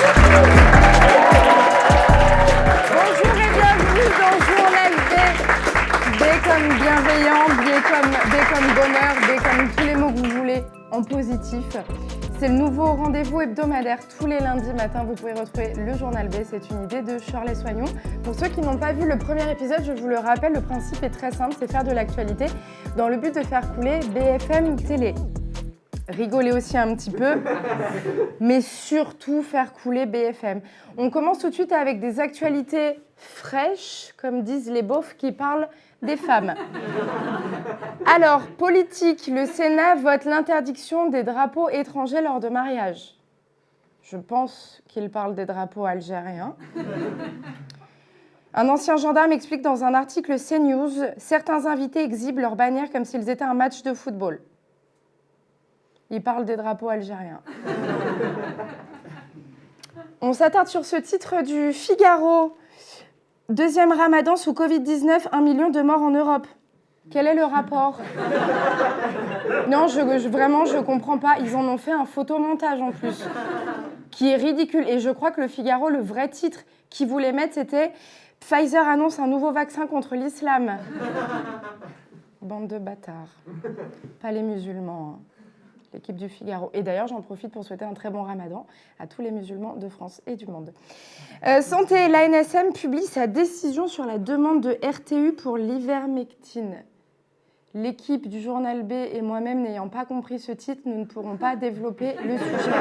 Bonjour et bienvenue dans Journal B. B comme bienveillant, B comme bonheur, B comme tous les mots que vous voulez en positif. C'est le nouveau rendez-vous hebdomadaire tous les lundis matins. Vous pouvez retrouver le Journal B. C'est une idée de Shirley Soignon. Pour ceux qui n'ont pas vu le premier épisode, je vous le rappelle, le principe est très simple, c'est faire de l'actualité dans le but de faire couler BFM Télé. Rigoler aussi un petit peu, mais surtout faire couler BFM. On commence tout de suite avec des actualités fraîches, comme disent les beaufs qui parlent des femmes. Alors, politique, le Sénat vote l'interdiction des drapeaux étrangers lors de mariage. Je pense qu'il parle des drapeaux algériens. Un ancien gendarme explique dans un article CNews, certains invités exhibent leurs bannières comme s'ils étaient un match de football. Il parle des drapeaux algériens. On s'attarde sur ce titre du Figaro. Deuxième ramadan sous Covid-19, 1 million de morts en Europe. Quel est le rapport? Non, vraiment, je comprends pas. Ils en ont fait un photomontage en plus, qui est ridicule. Et je crois que le Figaro, le vrai titre qu'ils voulaient mettre, c'était « Pfizer annonce un nouveau vaccin contre l'islam ». Bande de bâtards. Pas les musulmans, hein. L'équipe du Figaro. Et d'ailleurs, j'en profite pour souhaiter un très bon ramadan à tous les musulmans de France et du monde. Santé, l'ANSM publie sa décision sur la demande de RTU pour l'ivermectine. L'équipe du Journal B et moi-même n'ayant pas compris ce titre, nous ne pourrons pas développer le sujet.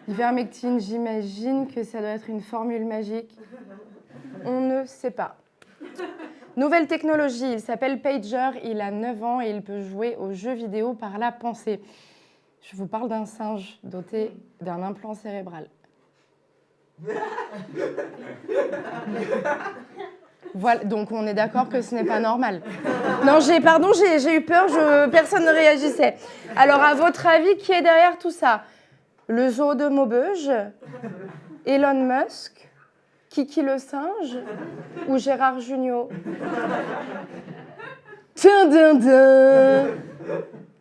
L'ivermectine, j'imagine que ça doit être une formule magique. On ne sait pas. Nouvelle technologie, il s'appelle Pager, il a 9 ans et il peut jouer aux jeux vidéo par la pensée. Je vous parle d'un singe doté d'un implant cérébral. Voilà, donc on est d'accord que ce n'est pas normal. Non, j'ai eu peur, personne ne réagissait. Alors, à votre avis, qui est derrière tout ça? Le zoo de Maubeuge? Elon Musk? Kiki le singe ou Gérard Jugnot?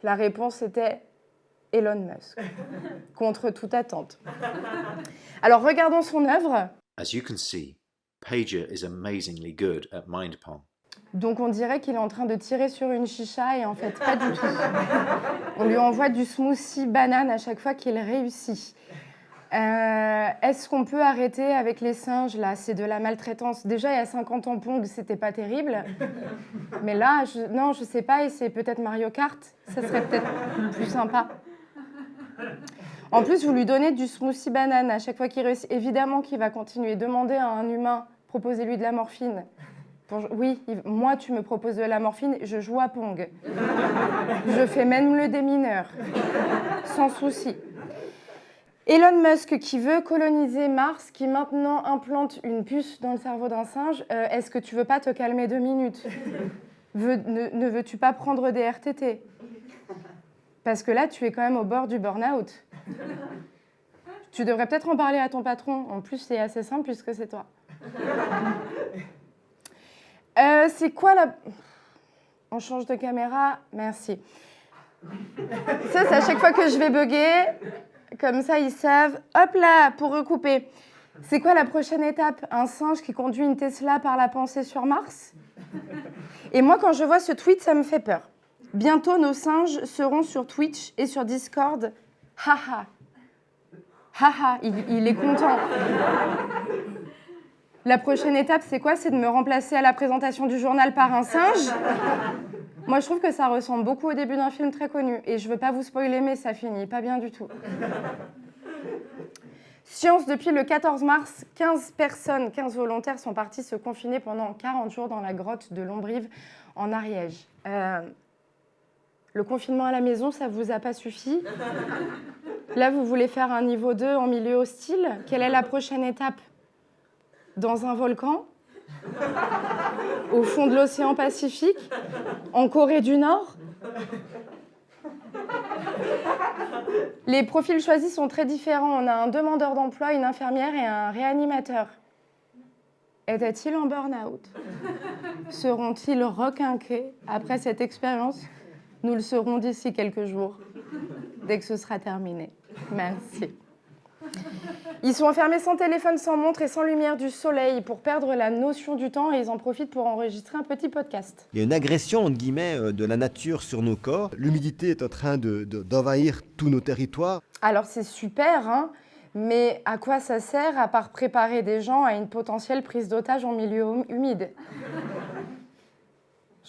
La réponse était Elon Musk, contre toute attente. Alors regardons son œuvre. As you can see, Pager is amazingly good at mind pong. Donc on dirait qu'il est en train de tirer sur une chicha et en fait pas du tout. On lui envoie du smoothie banane à chaque fois qu'il réussit. Est-ce qu'on peut arrêter avec les singes, là? C'est de la maltraitance. Déjà, il y a 50 ans, Pong, c'était pas terrible. Mais là, je sais pas, et c'est peut-être Mario Kart. Ça serait peut-être plus sympa. En plus, vous lui donnez du smoothie banane à chaque fois qu'il réussit. Évidemment qu'il va continuer. Demandez à un humain, proposez-lui de la morphine. Oui, moi, tu me proposes de la morphine, je joue à Pong. Je fais même le démineur. Sans souci. Elon Musk qui veut coloniser Mars, qui maintenant implante une puce dans le cerveau d'un singe, est-ce que tu veux pas te calmer 2 minutes? Ne veux-tu pas prendre des RTT? Parce que là, tu es quand même au bord du burn-out. Tu devrais peut-être en parler à ton patron. En plus, c'est assez simple puisque c'est toi. C'est quoi la... On change de caméra? Merci. Ça, c'est à chaque fois que je vais bugger... Comme ça, ils savent. Hop là, pour recouper. C'est quoi la prochaine étape? Un singe qui conduit une Tesla par la pensée sur Mars? Et moi, quand je vois ce tweet, ça me fait peur. Bientôt, nos singes seront sur Twitch et sur Discord. Haha. Haha, il est content. La prochaine étape, c'est quoi? C'est de me remplacer à la présentation du journal par un singe? Moi, je trouve que ça ressemble beaucoup au début d'un film très connu. Et je ne veux pas vous spoiler, mais ça finit pas bien du tout. Science, depuis le 14 mars, 15 volontaires sont partis se confiner pendant 40 jours dans la grotte de Lombrive, en Ariège. Le confinement à la maison, ça ne vous a pas suffi? Là, vous voulez faire un niveau 2 en milieu hostile? Quelle est la prochaine étape? Dans un volcan? Au fond de l'océan Pacifique? En Corée du Nord? Les profils choisis sont très différents. On a un demandeur d'emploi, une infirmière et un réanimateur. Étaient-ils en burn-out? Seront-ils requinqués après cette expérience? Nous le saurons d'ici quelques jours, dès que ce sera terminé. Merci. Ils sont enfermés sans téléphone, sans montre et sans lumière du soleil pour perdre la notion du temps et ils en profitent pour enregistrer un petit podcast. Il y a une agression, entre guillemets, de la nature sur nos corps. L'humidité est en train d'envahir tous nos territoires. Alors c'est super, hein, mais à quoi ça sert à part préparer des gens à une potentielle prise d'otage en milieu humide ?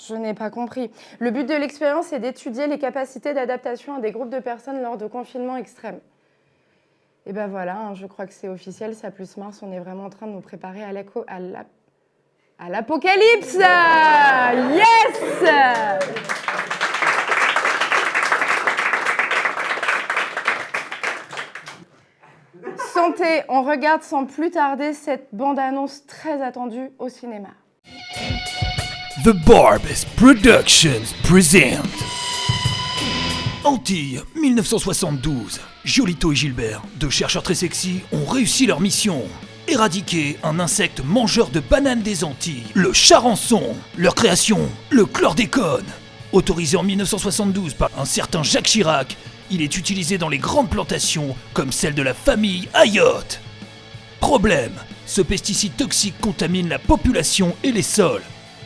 Je n'ai pas compris. Le but de l'expérience est d'étudier les capacités d'adaptation à des groupes de personnes lors de confinements extrêmes. Et ben voilà, hein, je crois que c'est officiel, ça plus Mars, on est vraiment en train de nous préparer à l'apocalypse. Yes! Santé, on regarde sans plus tarder cette bande-annonce très attendue au cinéma. The Barb's Productions present Antilles, 1972. Giolito et Gilbert, deux chercheurs très sexy, ont réussi leur mission. Éradiquer un insecte mangeur de bananes des Antilles, le charançon. Leur création, le chlordécone. Autorisé en 1972 par un certain Jacques Chirac, il est utilisé dans les grandes plantations comme celle de la famille Ayotte. Problème, ce pesticide toxique contamine la population et les sols.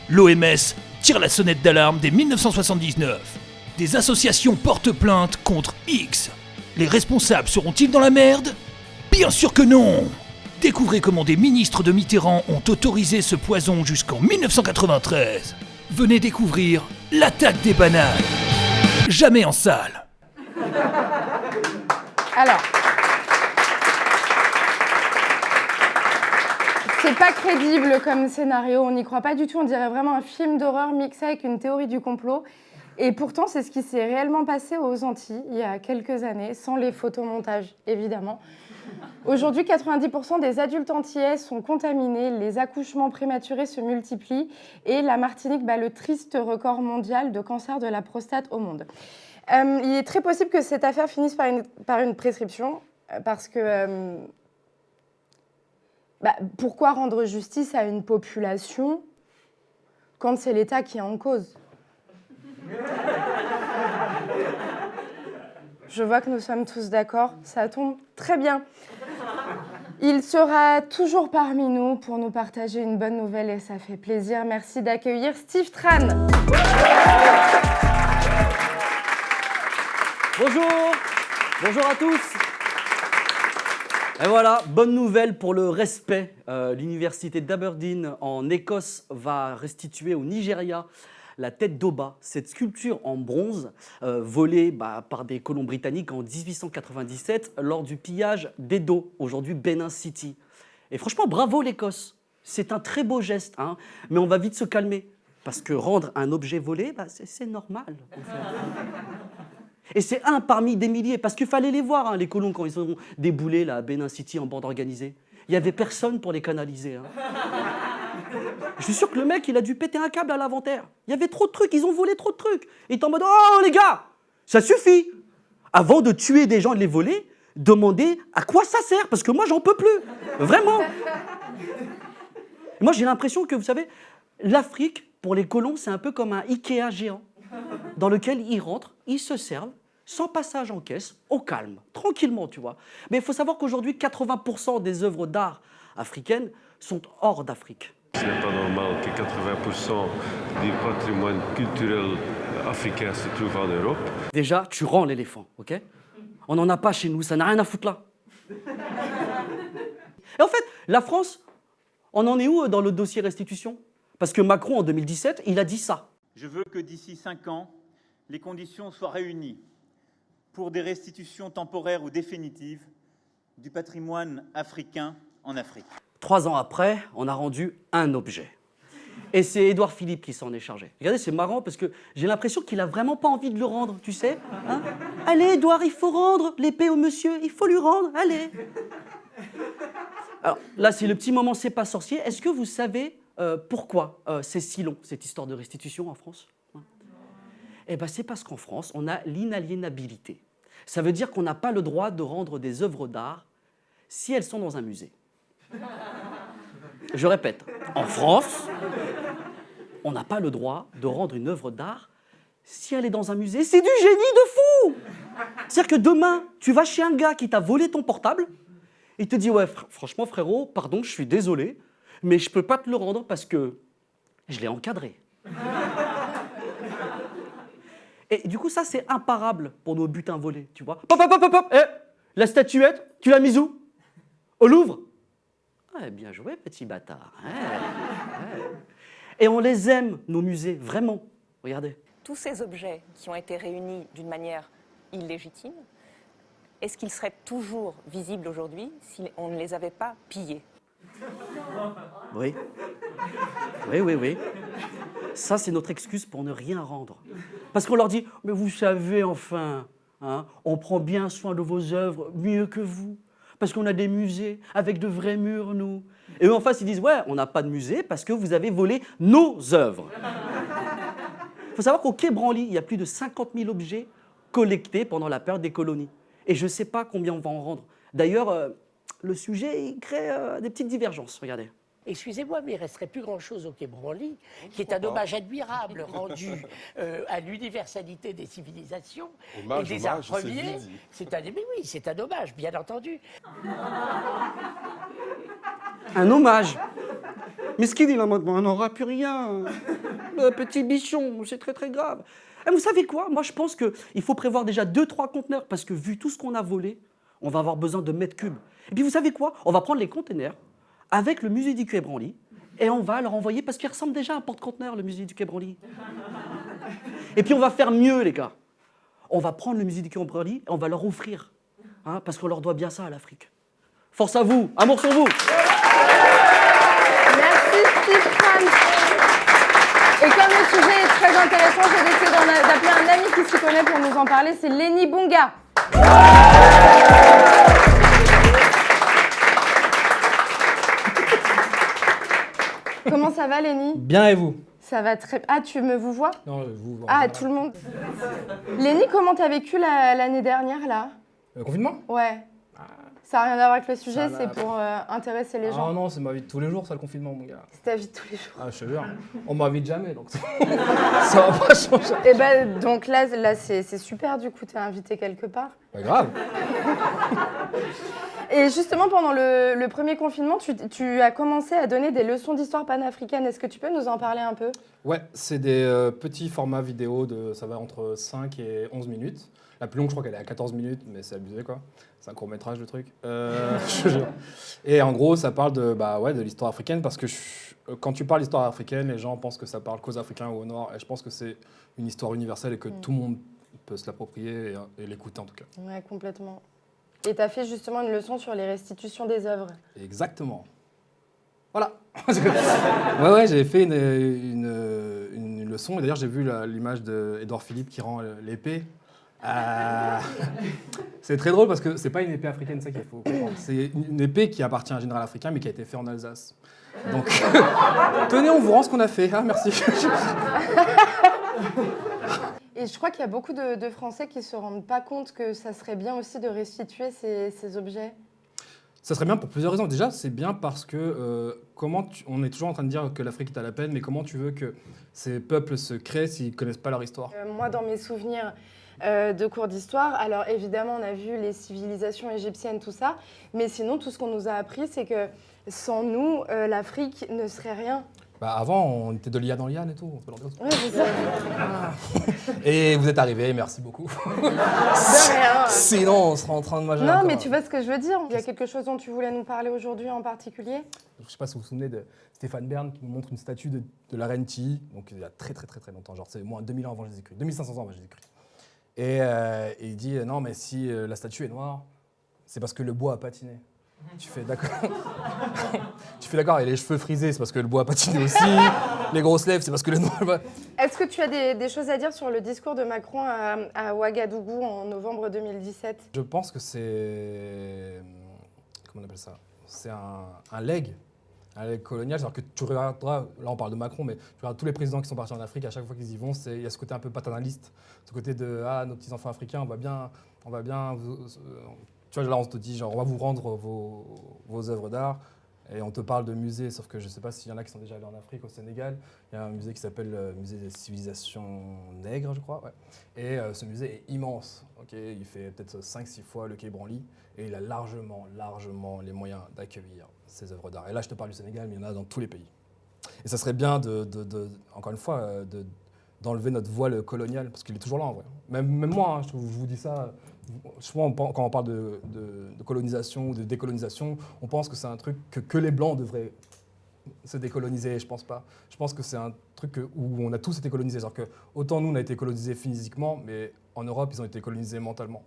L'OMS tire la sonnette d'alarme dès 1979. Des associations portent plainte contre X. Les responsables seront-ils dans la merde ? Bien sûr que non ! Découvrez comment des ministres de Mitterrand ont autorisé ce poison jusqu'en 1993. Venez découvrir l'attaque des bananes. Jamais en salle. Alors, c'est pas crédible comme scénario, on n'y croit pas du tout, on dirait vraiment un film d'horreur mixé avec une théorie du complot. Et pourtant, c'est ce qui s'est réellement passé aux Antilles il y a quelques années, sans les photomontages, évidemment. Aujourd'hui, 90% des adultes antillais sont contaminés, les accouchements prématurés se multiplient et la Martinique bat le triste record mondial de cancer de la prostate au monde. Il est très possible que cette affaire finisse par une prescription, parce que pourquoi rendre justice à une population quand c'est l'État qui est en cause ? Je vois que nous sommes tous d'accord, ça tombe très bien. Il sera toujours parmi nous pour nous partager une bonne nouvelle et ça fait plaisir. Merci d'accueillir Steve Tran. Bonjour à tous. Et voilà, bonne nouvelle pour le respect. L'université d'Aberdeen en Écosse va restituer au Nigeria la tête d'Oba, cette sculpture en bronze volée par des colons britanniques en 1897 lors du pillage d'Edo, aujourd'hui Benin City. Et franchement, bravo l'Écosse, c'est un très beau geste, hein, mais on va vite se calmer, parce que rendre un objet volé, c'est normal. En fait. Et c'est un parmi des milliers, parce qu'il fallait les voir, hein, les colons, quand ils ont déboulé à Benin City en bande organisée. Il n'y avait personne pour les canaliser. Hein. Je suis sûr que le mec, il a dû péter un câble à l'inventaire. Il y avait trop de trucs, ils ont volé trop de trucs. Il est en mode « Oh les gars, ça suffit !» Avant de tuer des gens et de les voler, demandez à quoi ça sert, parce que moi, j'en peux plus. Vraiment. Et moi, j'ai l'impression que, vous savez, l'Afrique, pour les colons, c'est un peu comme un Ikea géant, dans lequel ils rentrent, ils se servent, sans passage en caisse, au calme, tranquillement, tu vois. Mais il faut savoir qu'aujourd'hui, 80% des œuvres d'art africaines sont hors d'Afrique. Ce n'est pas normal que 80% du patrimoine culturel africain se trouve en Europe. Déjà, tu rends l'éléphant, ok ? On n'en a pas chez nous, ça n'a rien à foutre là. Et en fait, la France, on en est où dans le dossier restitution ? Parce que Macron, en 2017, il a dit ça. Je veux que d'ici 5 ans, les conditions soient réunies pour des restitutions temporaires ou définitives du patrimoine africain en Afrique. 3 ans après, on a rendu un objet. Et c'est Édouard Philippe qui s'en est chargé. Regardez, c'est marrant parce que j'ai l'impression qu'il n'a vraiment pas envie de le rendre, tu sais. Hein ? Allez, Édouard, il faut rendre l'épée au monsieur, il faut lui rendre, allez. Alors là, c'est le petit moment c'est pas sorcier. Est-ce que vous savez pourquoi c'est si long, cette histoire de restitution en France ? Eh bien, c'est parce qu'en France, on a l'inaliénabilité. Ça veut dire qu'on n'a pas le droit de rendre des œuvres d'art si elles sont dans un musée. Je répète, en France, on n'a pas le droit de rendre une œuvre d'art si elle est dans un musée. C'est du génie de fou! C'est-à-dire que demain, tu vas chez un gars qui t'a volé ton portable, Il te dit, ouais, franchement, frérot, pardon, je suis désolé, mais je peux pas te le rendre parce que je l'ai encadré. Et du coup, ça, c'est imparable pour nos butins volés, tu vois. Hop, hop, hop, hop, hop. La statuette, tu l'as mise où? Au Louvre? Ouais, bien joué, petit bâtard. Ouais. Et on les aime, nos musées, vraiment. Regardez. Tous ces objets qui ont été réunis d'une manière illégitime, est-ce qu'ils seraient toujours visibles aujourd'hui si on ne les avait pas pillés? Oui. Oui. Ça, c'est notre excuse pour ne rien rendre. Parce qu'on leur dit, mais vous savez, enfin, hein, on prend bien soin de vos œuvres, mieux que vous. Parce qu'on a des musées avec de vrais murs, nous. Et eux, en face, ils disent, ouais, on n'a pas de musée parce que vous avez volé nos œuvres. Il faut savoir qu'au Quai Branly, il y a plus de 50 000 objets collectés pendant la période des colonies. Et je ne sais pas combien on va en rendre. D'ailleurs, le sujet, il crée des petites divergences, regardez. Excusez-moi, mais il ne resterait plus grand-chose au Quai Branly, qui est un hommage admirable rendu à l'universalité des civilisations et des arts premiers. Mais oui, c'est un hommage, bien entendu. Un hommage. Mais ce qu'il dit là maintenant, on n'aura plus rien. Le petit bichon, c'est très très grave. Et vous savez quoi? Moi, je pense qu'il faut prévoir déjà 2-3 conteneurs, parce que vu tout ce qu'on a volé, on va avoir besoin de mètres cubes. Et puis vous savez quoi? On va prendre les conteneurs avec le musée du Quai Branly et on va leur envoyer, parce qu'il ressemble déjà à un porte-conteneur, le musée du Quai Branly. Et puis on va faire mieux, les gars. On va prendre le musée du Quai Branly et on va leur offrir, hein, parce qu'on leur doit bien ça à l'Afrique. Force à vous, amour sur vous. Merci Steve Kram. Et comme le sujet est très intéressant, j'ai décidé d'appeler un ami qui s'y connaît pour nous en parler, c'est Lenny Bonga. Comment ça va, Lenny? Bien, et vous? Ça va très... Ah, vous vois? Non, vous. Ah, tout le monde. Lenny, comment t'as vécu l'année dernière, là? Le confinement? Ouais. Ça n'a rien à voir avec le sujet, c'est pour intéresser les gens. Ah non, c'est ma vie de tous les jours, ça, le confinement, mon gars. C'est ta vie de tous les jours. Ah, je te jure. On m'invite jamais, donc ça va pas changer. Et ben, donc là c'est super, du coup, t'es invité quelque part. Pas grave. Et justement, pendant le premier confinement, tu as commencé à donner des leçons d'histoire panafricaine. Est-ce que tu peux nous en parler un peu? Ouais, c'est des petits formats vidéo, ça va entre 5 et 11 minutes. La plus longue, je crois qu'elle est à 14 minutes, mais c'est abusé, quoi. C'est un court-métrage, le truc. Je te jure. Et en gros, ça parle de l'histoire africaine, parce que quand tu parles d'histoire africaine, les gens pensent que ça parle qu'aux Africains ou au Nord. Et je pense que c'est une histoire universelle et que tout le monde peut se l'approprier et l'écouter, en tout cas. Ouais, complètement. Et tu as fait justement une leçon sur les restitutions des œuvres. Exactement. Voilà. ouais, j'ai fait une leçon. Et d'ailleurs, j'ai vu l'image d'Édouard Philippe qui rend l'épée. C'est très drôle parce que c'est pas une épée africaine, ça qu'il faut comprendre. C'est une épée qui appartient à un général africain, mais qui a été faite en Alsace. Donc, tenez, on vous rend ce qu'on a fait. Ah, merci. Et je crois qu'il y a beaucoup de Français qui ne se rendent pas compte que ça serait bien aussi de restituer ces objets. Ça serait bien pour plusieurs raisons. Déjà, c'est bien parce que on est toujours en train de dire que l'Afrique est à la peine, mais comment tu veux que ces peuples se créent s'ils ne connaissent pas leur histoire? Moi, dans mes souvenirs de cours d'histoire, alors évidemment, on a vu les civilisations égyptiennes, tout ça, mais sinon, tout ce qu'on nous a appris, c'est que sans nous, l'Afrique ne serait rien. Bah avant, on était de l'IA dans l'IAN et tout. On peut leur dire. Ouais, c'est ça. Et vous êtes arrivés, merci beaucoup. De rien. Sinon, on serait en train de manger. Non, mais tu vois ce que je veux dire. Il y a quelque chose dont tu voulais nous parler aujourd'hui en particulier? Je ne sais pas si vous vous souvenez de Stéphane Bern qui nous montre une statue de la reine Tilly, donc il y a très longtemps, genre c'est moins 2000 ans avant Jésus-Christ, 2500 ans avant Jésus-Christ. Et il dit non, mais si la statue est noire, c'est parce que le bois a patiné. Tu fais d'accord. Tu fais d'accord, et les cheveux frisés, c'est parce que le bois a patiné aussi. Les grosses lèvres, c'est parce que le noir. Est-ce que tu as des choses à dire sur le discours de Macron à Ouagadougou en novembre 2017? Je pense que c'est. Comment on appelle ça? C'est un legs colonial. C'est-à-dire que tu regarderas, là on parle de Macron, mais tu regardes tous les présidents qui sont partis en Afrique, à chaque fois qu'ils y vont, il y a ce côté un peu paternaliste, ce côté de nos petits-enfants africains, on va bien. Tu vois, là on te dit, genre, on va vous rendre vos œuvres d'art, Et on te parle de musées, sauf que je ne sais pas s'il y en a qui sont déjà allés en Afrique, au Sénégal. Il y a un musée qui s'appelle le musée des civilisations nègres, je crois. Ouais. Et ce musée est immense. Okay, il fait peut-être 5-6 fois le Quai Branly. Et il a largement les moyens d'accueillir ces œuvres d'art. Et là, je te parle du Sénégal, mais il y en a dans tous les pays. Et ça serait bien, encore une fois, d'enlever notre voile colonial, parce qu'il est toujours là en vrai. Même moi, hein, je vous dis ça, souvent quand on parle de colonisation ou de décolonisation, on pense que c'est un truc que les Blancs devraient se décoloniser, je pense pas. Je pense que c'est un truc où on a tous été colonisés. Genre que autant nous, on a été colonisés physiquement, mais en Europe, ils ont été colonisés mentalement.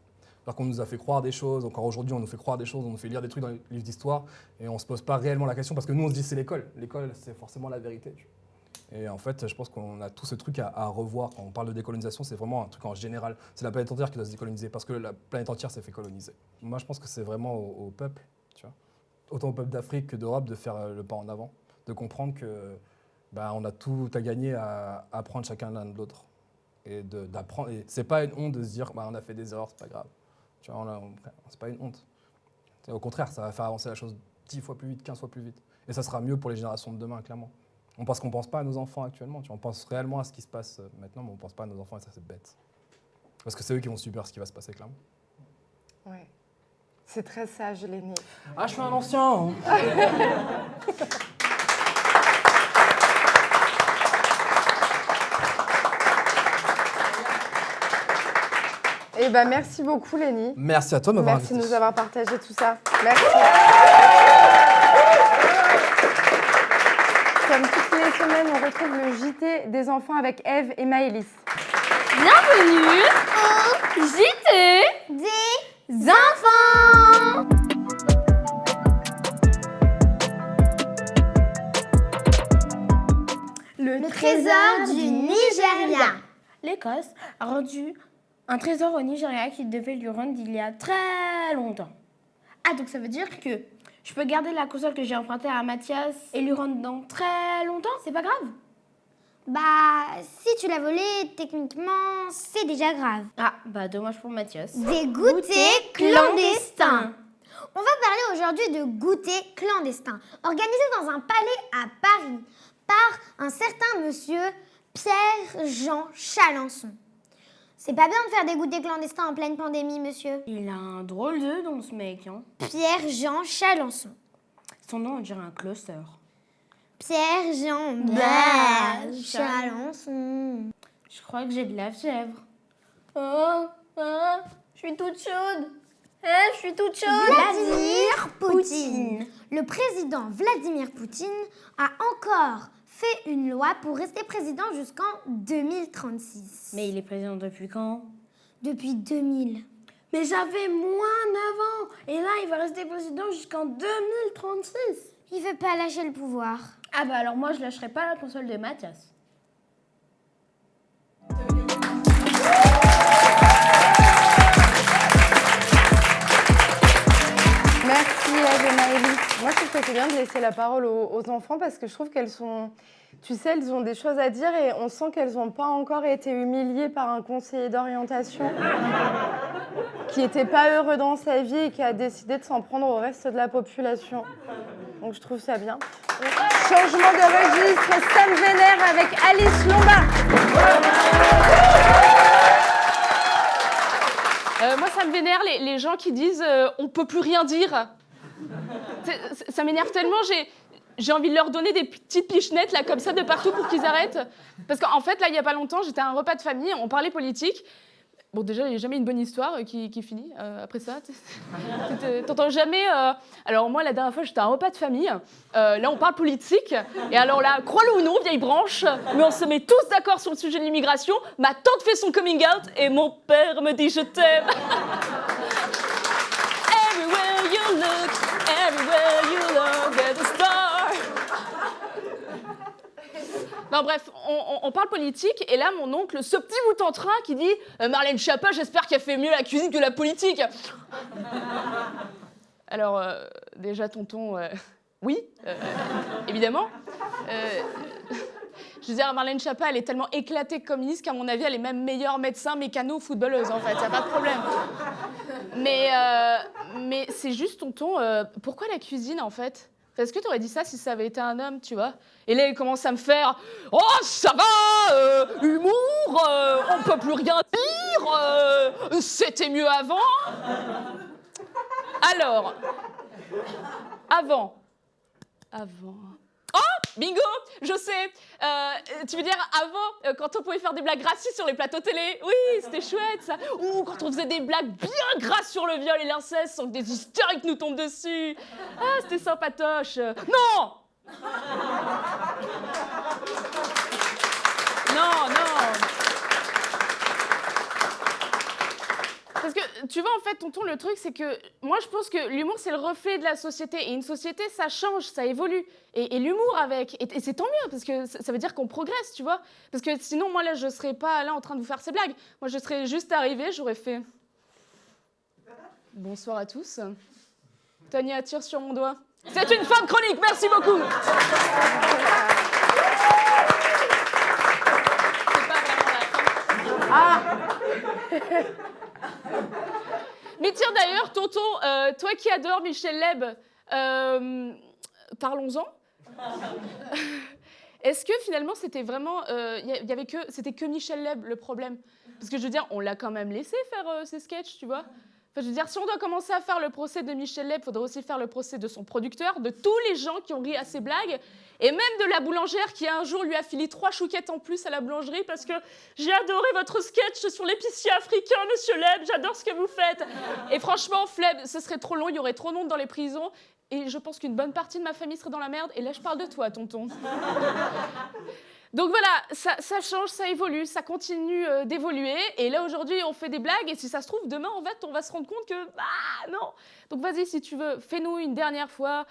Alors qu'on nous a fait croire des choses, encore aujourd'hui, on nous fait croire des choses, on nous fait lire des trucs dans les livres d'histoire, et on se pose pas réellement la question, parce que nous, on se dit c'est l'école. L'école, c'est forcément la vérité. Et en fait, je pense qu'on a tout ce truc à revoir. Quand on parle de décolonisation, c'est vraiment un truc en général. C'est la planète entière qui doit se décoloniser, parce que la planète entière s'est fait coloniser. Moi, je pense que c'est vraiment au peuple, tu vois, autant au peuple d'Afrique que d'Europe, de faire le pas en avant, de comprendre que on a tout à gagner à apprendre chacun l'un de l'autre. Et d'apprendre. Et c'est pas une honte de se dire on a fait des erreurs, c'est pas grave. Tu vois, c'est pas une honte. Au contraire, ça va faire avancer la chose 10 fois plus vite, 15 fois plus vite. Et ça sera mieux pour les générations de demain, clairement. Parce qu'on pense pas à nos enfants actuellement. Tu vois, on pense réellement à ce qui se passe maintenant, mais on pense pas à nos enfants, et ça, c'est bête. Parce que c'est eux qui vont subir ce qui va se passer, clairement. Ouais. C'est très sage, Lenny. Ah, je suis un ancien. Eh ben, merci beaucoup, Lenny. Merci à toi de m'avoir invité. Merci de nous avoir partagé tout ça. Merci. Comme toutes les semaines, on retrouve le JT des enfants avec Eve et Maëlys. Bienvenue au JT des enfants. Le trésor du Nigeria. L'Écosse a rendu un trésor au Nigeria qui devait lui rendre il y a très longtemps. Ah, donc ça veut dire que je peux garder la console que j'ai empruntée à Mathias et lui rendre dans très longtemps, c'est pas grave? Bah, si tu l'as volé, techniquement, c'est déjà grave. Ah, bah dommage pour Mathias. Des goûters clandestins. On va parler aujourd'hui de goûters clandestins, organisés dans un palais à Paris par un certain monsieur Pierre-Jean Chalençon. C'est pas bien de faire des goûters clandestins en pleine pandémie, monsieur. Il a un drôle de nom, ce mec, hein. Pierre-Jean Chalençon. Son nom, on dirait un cluster. Pierre-Jean Chalençon. Je crois que j'ai de la fièvre. Oh, je suis toute chaude. Je suis toute chaude. Vladimir Poutine. Le président Vladimir Poutine a encore fait une loi pour rester président jusqu'en 2036. Mais il est président depuis quand? Depuis 2000. Mais j'avais moins 9 ans. Et là, il va rester président jusqu'en 2036. Il veut pas lâcher le pouvoir. Ah bah alors moi, je lâcherai pas la console de Mathias. Merci, Eve et Maëlys. Moi, je trouve que c'est bien de laisser la parole aux enfants parce que je trouve qu'elles sont... Tu sais, elles ont des choses à dire et on sent qu'elles n'ont pas encore été humiliées par un conseiller d'orientation qui n'était pas heureux dans sa vie et qui a décidé de s'en prendre au reste de la population. Donc, je trouve ça bien. Changement de registre, Sam Vénère avec Alice Lombard. Moi, ça me vénère les gens qui disent on peut plus rien dire. Ça m'énerve tellement, j'ai envie de leur donner des petites pichenettes là comme ça de partout pour qu'ils arrêtent. Parce qu'en fait, là, il y a pas longtemps, j'étais à un repas de famille, on parlait politique. Bon, déjà, il n'y a jamais une bonne histoire qui finit après ça. T'entends jamais... Alors moi, la dernière fois, j'étais à un repas de famille. Là, on parle politique. Et alors là, crois-le ou non, vieille branche, mais on se met tous d'accord sur le sujet de l'immigration. Ma tante fait son coming out et mon père me dit « je t'aime ». Everywhere you look, there's a star. Non, bref, on parle politique, et là, mon oncle, ce petit bout en train qui dit Marlène Schiappa, j'espère qu'elle fait mieux la cuisine que la politique. Alors, déjà, tonton, oui, évidemment. Je veux dire, Marlène Schiappa, elle est tellement éclatée communiste qu'à mon avis, elle est même meilleure médecin, mécano, footballeuse, en fait, y a pas de problème. Mais c'est juste, tonton, pourquoi la cuisine, en fait ? Est-ce que tu aurais dit ça si ça avait été un homme, tu vois? Et là, il commence à me faire « Oh, ça va, humour, on peut plus rien dire, c'était mieux avant. » Alors, avant. Oh, bingo, je sais. Tu veux dire avant, quand on pouvait faire des blagues racistes sur les plateaux télé? Oui, c'était chouette ça. Ou quand on faisait des blagues bien grasses sur le viol et l'inceste sans que des hystériques nous tombent dessus. Ah, c'était sympatoche. Non. Non. Parce que, tu vois, en fait, tonton, le truc, c'est que moi, je pense que l'humour, c'est le reflet de la société. Et une société, ça change, ça évolue. Et l'humour avec. Et c'est tant mieux, parce que ça veut dire qu'on progresse, tu vois. Parce que sinon, moi, là, je serais pas là en train de vous faire ces blagues. Moi, je serais juste arrivée, j'aurais fait... Bonsoir à tous. Tania tire sur mon doigt. C'est une fin de chronique, merci beaucoup. Ah. Mais tiens d'ailleurs, tonton, toi qui adores Michel Leb, parlons-en. Est-ce que finalement c'était vraiment, c'était que Michel Leb le problème? Parce que je veux dire, on l'a quand même laissé faire ses sketchs, tu vois. Enfin, je veux dire, si on doit commencer à faire le procès de Michel Leb, il faudrait aussi faire le procès de son producteur, de tous les gens qui ont ri à ses blagues, et même de la boulangère qui un jour lui a filé 3 chouquettes en plus à la boulangerie parce que j'ai adoré votre sketch sur l'épicier africain, monsieur Leb, j'adore ce que vous faites. Et franchement, Fleb, ce serait trop long, il y aurait trop de monde dans les prisons, et je pense qu'une bonne partie de ma famille serait dans la merde, et là je parle de toi, tonton. Donc voilà, ça change, ça évolue, ça continue d'évoluer. Et là, aujourd'hui, on fait des blagues. Et si ça se trouve, demain, en fait, on va se rendre compte que... Ah, non. Donc vas-y, si tu veux, fais-nous une dernière fois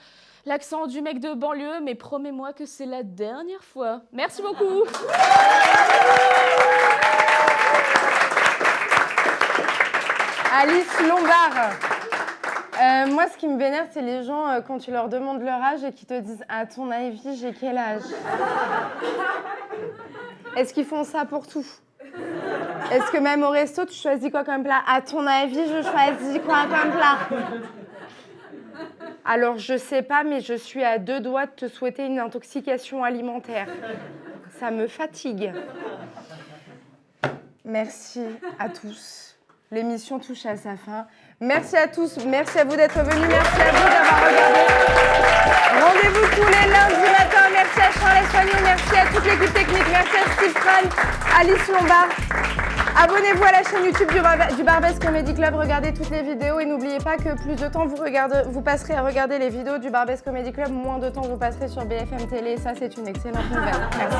l'accent du mec de banlieue. Mais promets-moi que c'est la dernière fois. Merci beaucoup. Alice Lombard. Moi, ce qui me vénère, c'est les gens, quand tu leur demandes leur âge et qui te disent « À ton avis, j'ai quel âge ?» Est-ce qu'ils font ça pour tout? Est-ce que même au resto, tu choisis quoi comme plat? À ton avis, je choisis quoi comme plat? Alors, je sais pas, mais je suis à 2 doigts de te souhaiter une intoxication alimentaire. Ça me fatigue. Merci à tous. L'émission touche à sa fin. Merci à tous, merci à vous d'être venus, merci à vous d'avoir regardé. Rendez-vous tous les lundis matin. Merci à Charles Soignon, merci à toute l'équipe technique, merci à Steve Fran, Alice Lombard. Abonnez-vous à la chaîne YouTube du Barbès Comedy Club, regardez toutes les vidéos et n'oubliez pas que plus de temps vous passerez à regarder les vidéos du Barbès Comedy Club, moins de temps vous passerez sur BFM Télé. Ça, c'est une excellente nouvelle. Merci.